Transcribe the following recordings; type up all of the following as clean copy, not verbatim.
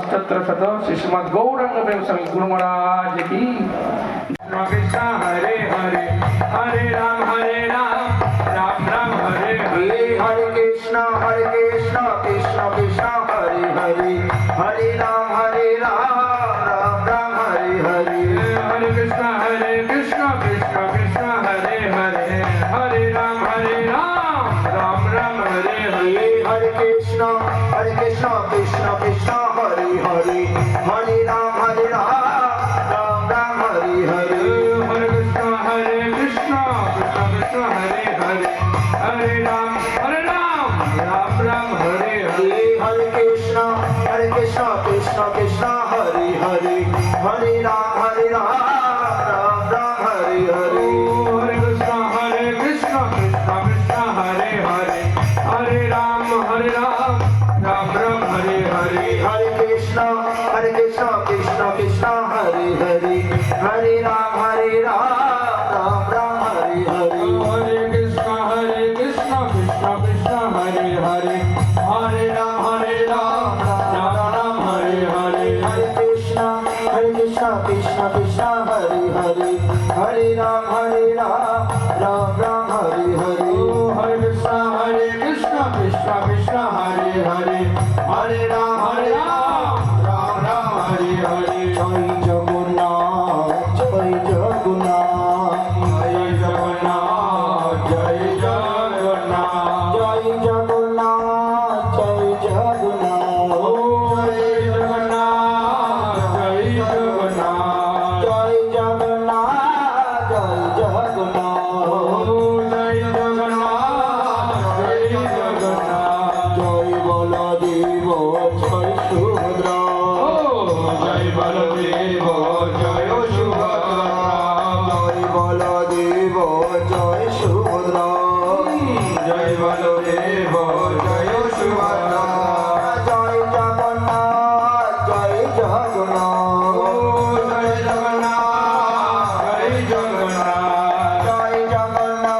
अष्टोत्तर श्री श्रीमद् गौरांग प्रेम स्वामी गुरु महाराज की। कृष्ण हरे हरे हरे राम राम राम हरे हरे। हरे कृष्ण कृष्ण कृष्ण हरे हरे हरे राम राम राम हरे हरे। हरे कृष्ण कृष्ण कृष्ण हरे हरे हरे राम राम राम हरे हरे। हरे कृष्ण कृष्ण कृष्ण हरे हरे हरे राम राम राम हरे हरे। हरे कृष्ण कृष्ण कृष्ण हरे हरे हरे राम राम राम हरे हरे। हरे कृष्ण कृष्ण कृष्ण हरे हरे हरे राम राम राम हरे हरे। हरे कृष्ण कृष्ण कृष्ण हरे हरे हरे राम राम राम हरे हरे। हरे कृष्ण कृष्ण कृष्ण हरे हरे हरे राम राम राम हरे हरे। हरे कृष्ण कृष्ण कृष्ण हरे हरे हरे राम राम राम हरे हरे। हरे कृष्ण कृष्ण कृष्ण हरे हरे हरे राम राम राम हरे हरे। हरे कृष्ण कृष्ण कृष्ण हरे हरे हरे राम राम राम हरे हरे। जय जगन्नाथ जय जगन्नाथ जय जगन्नाथ जय जगन्नाथ जय जगन्नाथ जय जगन्नाथ जय जगन्नाथ जय जगन्नाथ जय जगन्नाथ जय जगन्नाथ जय जगन्नाथ जय जगन्नाथ। जय बलदेव जय सुभद्रा जय बलदेव जय सुभद्रा जय बलदेव जय सुभद्रा जय बलदेव जय सुभद्रा। जय जगन्नाथ जय जगन्नाथ जय जगन्नाथ जय जगन्नाथ जय जगन्नाथ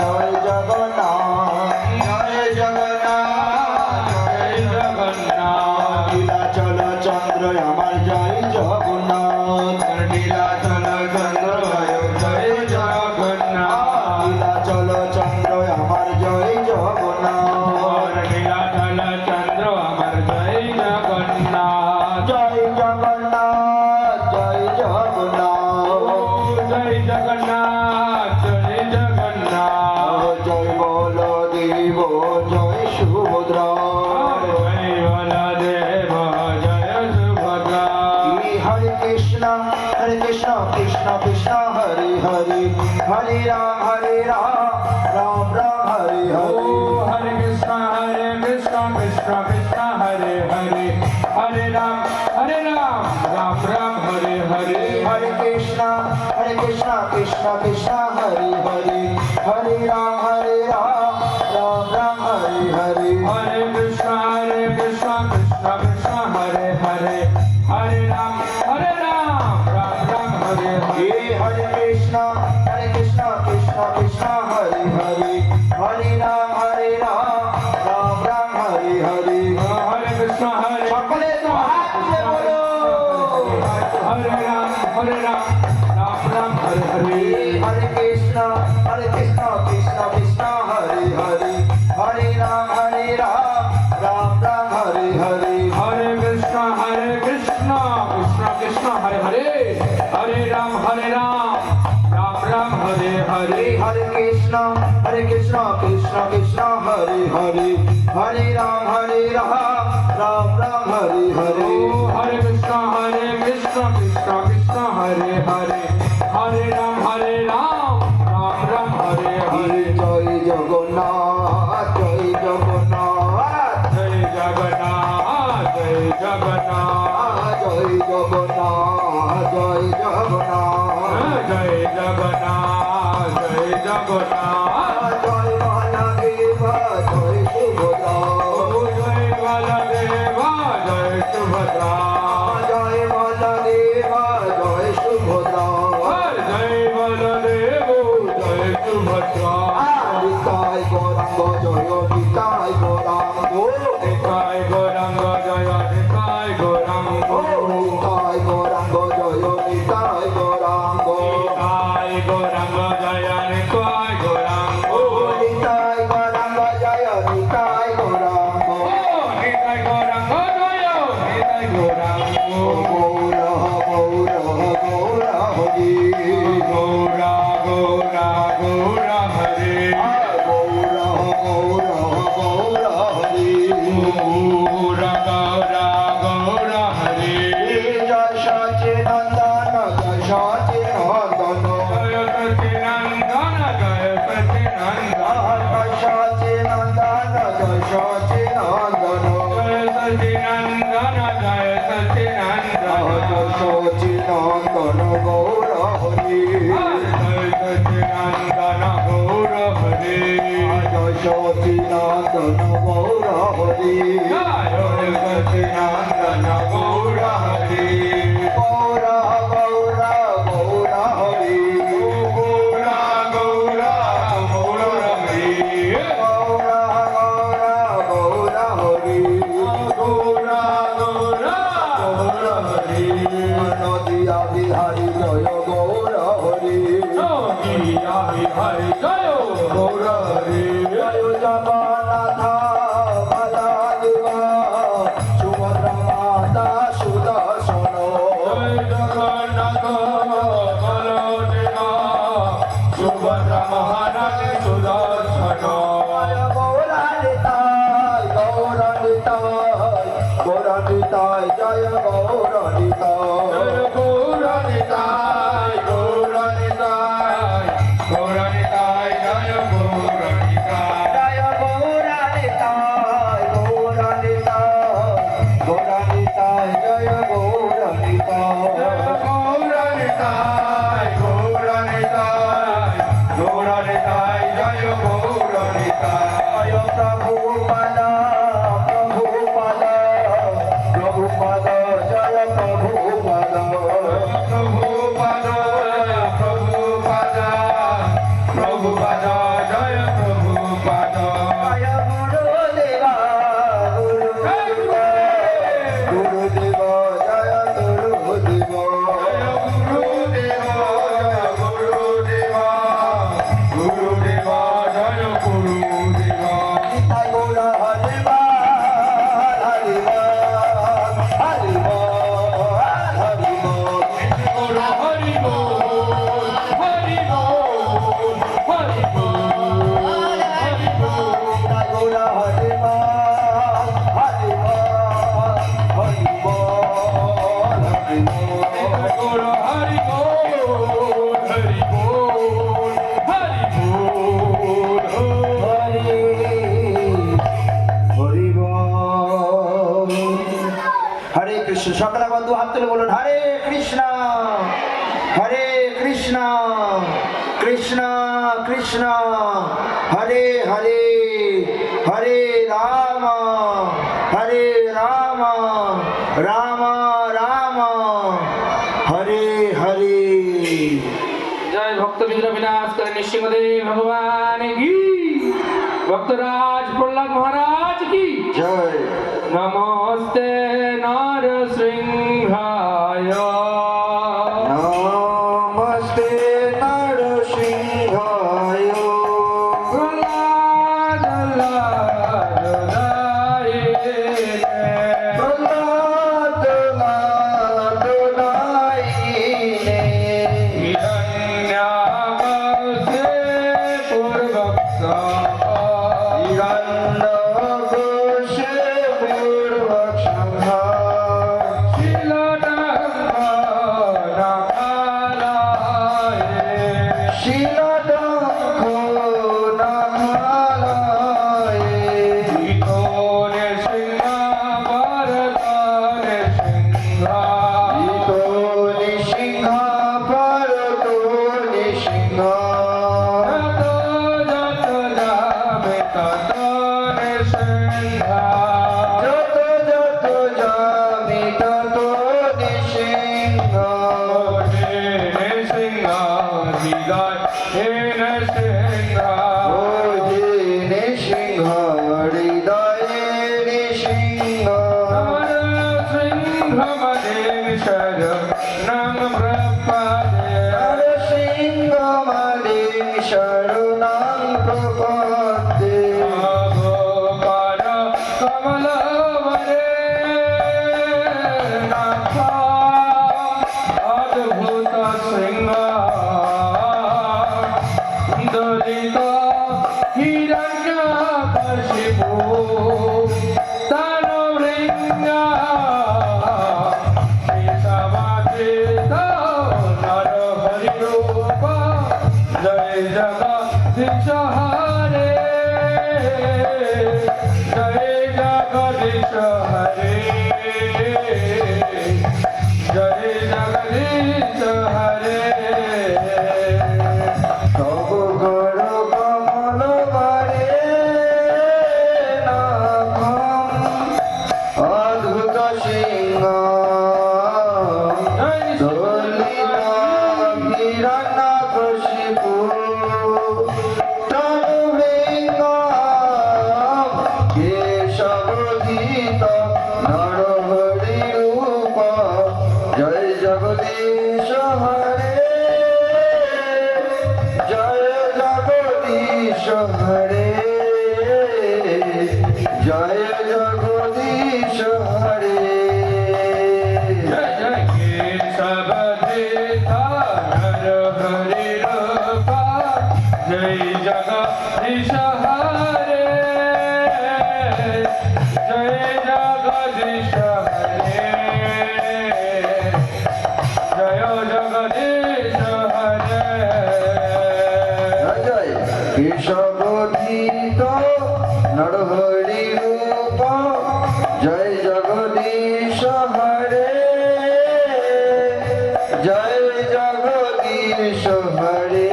जय जगन्नाथ जय जगन्नाथ जय जगन्नाथ। নীলাচল চন্দ্র আমার জয় জগন্নাথ নীলাচল চন্দ্র জয় জগন্নাথ নীলাচল চন্দ্র আমার জয় জগন্নাথ নীলাচল চন্দ্র আমার জয় জগন্নাথ। জয় জগন্নাথ জয় জগন্নাথ জয় জগন্নাথ জয় জগন্নাথ। জয় বলদেব জয় সুভদ্রা জয় বলদেব জয় সুভদ্রা। হরে কৃষ্ণ কৃষ্ণ কৃষ্ণ হরে হরে হরে রাম রাম রাম হরে হরে। हरे कृष्ण कृष्ण कृष्ण हरे हरे हरे राम राम राम हरे हरे। हरे कृष्ण कृष्ण कृष्ण हरे हरे हरे राम राम राम हरे हरे। हरे कृष्ण कृष्ण कृष्ण हरे हरे हरे राम राम राम हरे हरे। हरे कृष्ण कृष्ण कृष्ण हरे हरे हरे राम राम राम हरे हरे। हरे कृष्ण সকলে তো হাত তুলে বলো हरे राम राम राम हरे हरे। हरे कृष्ण कृष्ण कृष्ण हरे हरे हरे राम राम राम हरे हरे। हरे कृष्ण कृष्ण कृष्ण हरे हरे हरे राम राम राम हरे हरे। हरे कृष्ण कृष्ण कृष्ण हरे हरे हरे राम राम राम हरे हरे। हरे कृष्ण कृष्ण कृष्ण हरे हरे हरे राम राम राम हरे हरे। जय जगन्नाथ जय जगन्नाथ जय जगन्नाथ जय जगन्नाथ जय जगन्नाथ जय जगन्नाथ जय जगन्नाथ जय जगन्नाथ। जय बलदेव जय सुभद्रा जय बलदेव जय सुभद्रा जय बलदेव जय सुभद्रा जय बलदेव जय सुभद्रा। निताय गौरांग जय निताय गौरांग निताय गौरांग जय निताय নিতাই গৌরাঙ্গ নিতাই গৌরাঙ্গ জয় নিতাই গৌরাঙ্গ নিতাই গৌরাঙ্গ জয় নিতাই গৌরাঙ্গ নিতাই গৌরাঙ্গ জয় নিতাই গৌরাঙ্গ নিতাই গৌরাঙ্গ জয় নিতাই গৌরাঙ্গ গৌর গৌর গৌর হরি গৌরা গৌরা গৌরা হরে গৌর গৌর গৌর হরি গৌরা গৌরা গৌরা হরে জয় সচিনন্দন জয় সচিনন্দন জয় সচিনন্দন জয় সচিনন্দন জয় সচিনন্দন জয় সচিনন্দন জয় সচিনন্দন জয় সচিনন্দন সচিনন্দন গৌর হরি জয় সচিনন্দন গৌর হরে জয় সচিনন্দন গৌর হরি জয় সচিনন্দন গৌর হরে গৌর গৌর গৌর হরি গৌরা গৌরা গৌর হরে গৌর গৌর গৌর হরি গৌরা গৌরা গৌর হরে নদিয়া বিহারী জয় গৌর হরি নদিয়া বিহারী জয় গৌর হরে জয় জগন্নাথ বলদেবা সুভদ্রা মাতা সুদর্শন জয় জগন্নাথ বলদেবা সুভদ্রা মহারাজ সুদর্শন গৌরানিতাই গৌরানিতাই গৌরানিতাই জয় গৌরানিতাই জয় গৌরনিতাই গৌরনিতাই গৌরনিতাই জয় গৌরনিতাই জয় গৌরানিতাই গৌরানিতাই গৌরানিতাই জয় গৌরানিতাই গৌরনিতাই গৌরনিতাই গৌরনিতাই জয় গৌরনিতাই জয় প্রভুপদ প্রভুপদ প্রভুপদ জয় প্রভুপদ প্রভুপদ প্রভুপদ প্রভুপদ জয় প্রভুপদ জয় গুরুদেবা গুরুদেবা গুরুদেবা জয় গুরুদেবা গুরুদেব গুরুদেব গুরুদেব জয় গুরুদেব নিতাই গৌর হরিবা হরিবা হরিবা হরিবা গৌর হরি বল হরি বল হরি বল হরি বল নিতাই গৌর হরিবা হরিবা হরিবা হরিবা গৌর হরি বল হরি বল হরি বল হরি হরি বল। হরে কৃষ্ণ সকলে বন্ধু হাত তুলে বলুন হরে কৃষ্ণ হরে কৃষ্ণ কৃষ্ণ কৃষ্ণ হরে হরে হরে রাম রাম রাম হরে হরে जय भक्त विग्रह विनाश कर निश्चिंदेव भगवान की भक्तराज प्रहलाद महाराज की জয় नमस्ते नार सिंहाय নমস্তে নরসিংহায় प्रहलाद लाय প্রহ্লাদ লাডলাইনে हिरण्याकशे पूर्वक्ष হিরণ্যকশিপুর शरणं प्रपद्ये नरसिंहमले शरणं प्रपद्ये गोपाल कमलवरे नाथ अद्भुत सिंह दलित हिरण्यकशिपु तनुभृङ्ग केशवाचित नरहरिरूप जय जगदीश हरे जय जगदीश हरे जय जगदीश हरे तब गौर कमल वरे नाभं अद्भुत सिंह हिरण्यकशिपु तनुभृङ्ग केशवधीत नरहरिरूप जय जगदीश हरे जय जगदीश हरे जय जगदीश हरे जय जय केशवधीत नरहरिरूप जय जगदीश हरे जय जगदीश हरे जय जगदीश हरे जय केशवधीत नरहरि रूप जय जगदीश हरे जय जगदीश हरे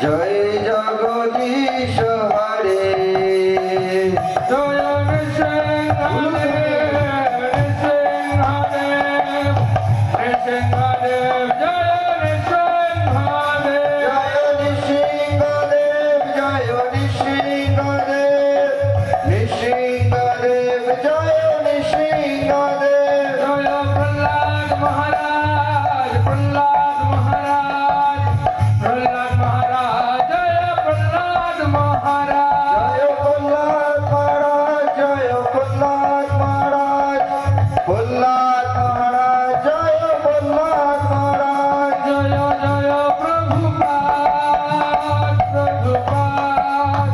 जय जगदीश हरे जय नृसिंहदेव नृसिंहदेव नृसिंहदेव जय नृसिंहदेव जय नृसिंहदेव जय नृसिंहदेव नृसिंहदेव जय नृसिंहदेव जय प्रहलाद महाराज प्रहलाद महाराज प्रहलाद महाराज जय प्रहलाद महाराज जय प्रहलाद महाराज जय प्रहलाद महाराज प्रहलाद महाराज जय प्रहलाद महाराज जय जय प्रभुपाद प्रभुपाद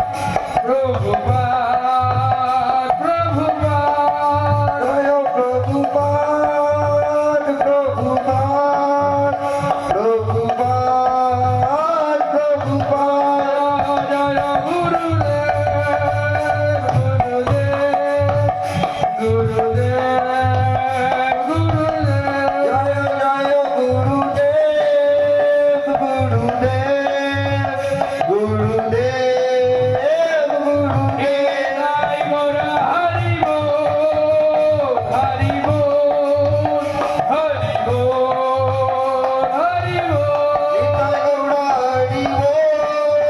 प्रभुपाद प्रभुपाद जय प्रभुपाद प्रभुपाद प्रभुपाद प्रभुपाद जय गुरुदेव गुरुदेव गुरुदेव जय जय गुरुदेव गुरुदेव गुरुदेव गुरुदेव जय गौर हरि बोल हरि बोल हरि बोल हरि बोल हरि बोल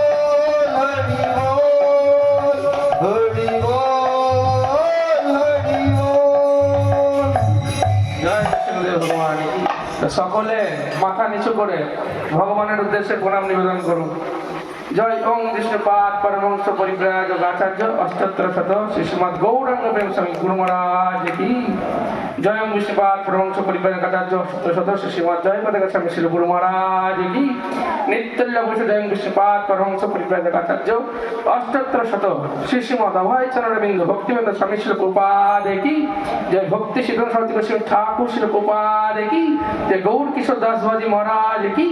हरि बोल हरि बोल हरि बोल জয় নৃসিংহদেব ভগবান তো সকলে মাথা নিচু করে ভগবানের উদ্দেশ্যে প্রণাম নিবেদন করুন জয় ওং বিষ্ণুপাদ পরমহংস পরিব্রাজক আচার্য অষ্টোত্তর শত শ্রীমদ গৌরাঙ্গ প্রেম স্বামী গুরু মহারাজ কি জয় ওং বিষ্ণুপাদ পরমহংস পরিব্রাজক আচার্য অষ্টোত্তর শত শ্রীমদ জয় পতাকা স্বামী শ্রী গুরু মহারাজ কি নিত্যল্য বসে জয় ওং বিষ্ণুপাদ পরমহংস পরিব্রাজক আচার্য অষ্টোত্তর শত শ্রীমদ অভয় চরণবিন্দু ভক্তিবেন্দ্র স্বামী শ্রী প্রপাদ কি জয় ভক্তি সিদ্ধ সরস্বতী গোস্বামী ঠাকুর শ্রী প্রপাদ কি জয় গৌর কিশোর দাস বাজি মহারাজ কি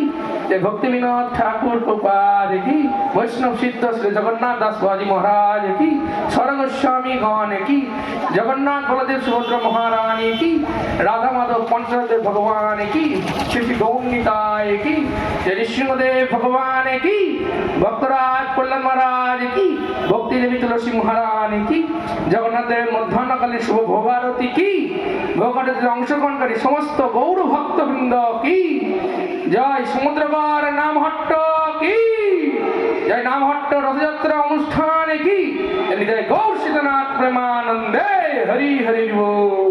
জয় ভক্তি বিনোদ ঠাকুর প্রপাদ কি বৈষ্ণব সিদ্ধ শ্রী জগন্নাথ দাস বাজি মহারাজ কি সরঙ্গ স্বামী গণ কি জগন্নাথ বলদেব সুভদ্রা মহারানী কি রাধা মাধব পঞ্চদেব ভগবান কি শ্রী শ্রী গৌরনীতায় কি জয় নৃসিংহদেব ভগবান কি ভক্তরাজ কল্যাণ মহারাজ কি ভক্তি দেবী তুলসী মহারানী কি জগন্নাথ দেবের মধ্যাহ্নকালীন শুভ ভোগারতি কি ভোগারতিতে অংশগ্রহণকারী সমস্ত গৌর ভক্তবৃন্দ কি জয় সমুদ্রগর নামহট্ট কি জয় নামহট্ট রথযাত্রা অনুষ্ঠানে কি জয় গৌর সীতানাথ প্রেমানন্দে হরি হরি বল।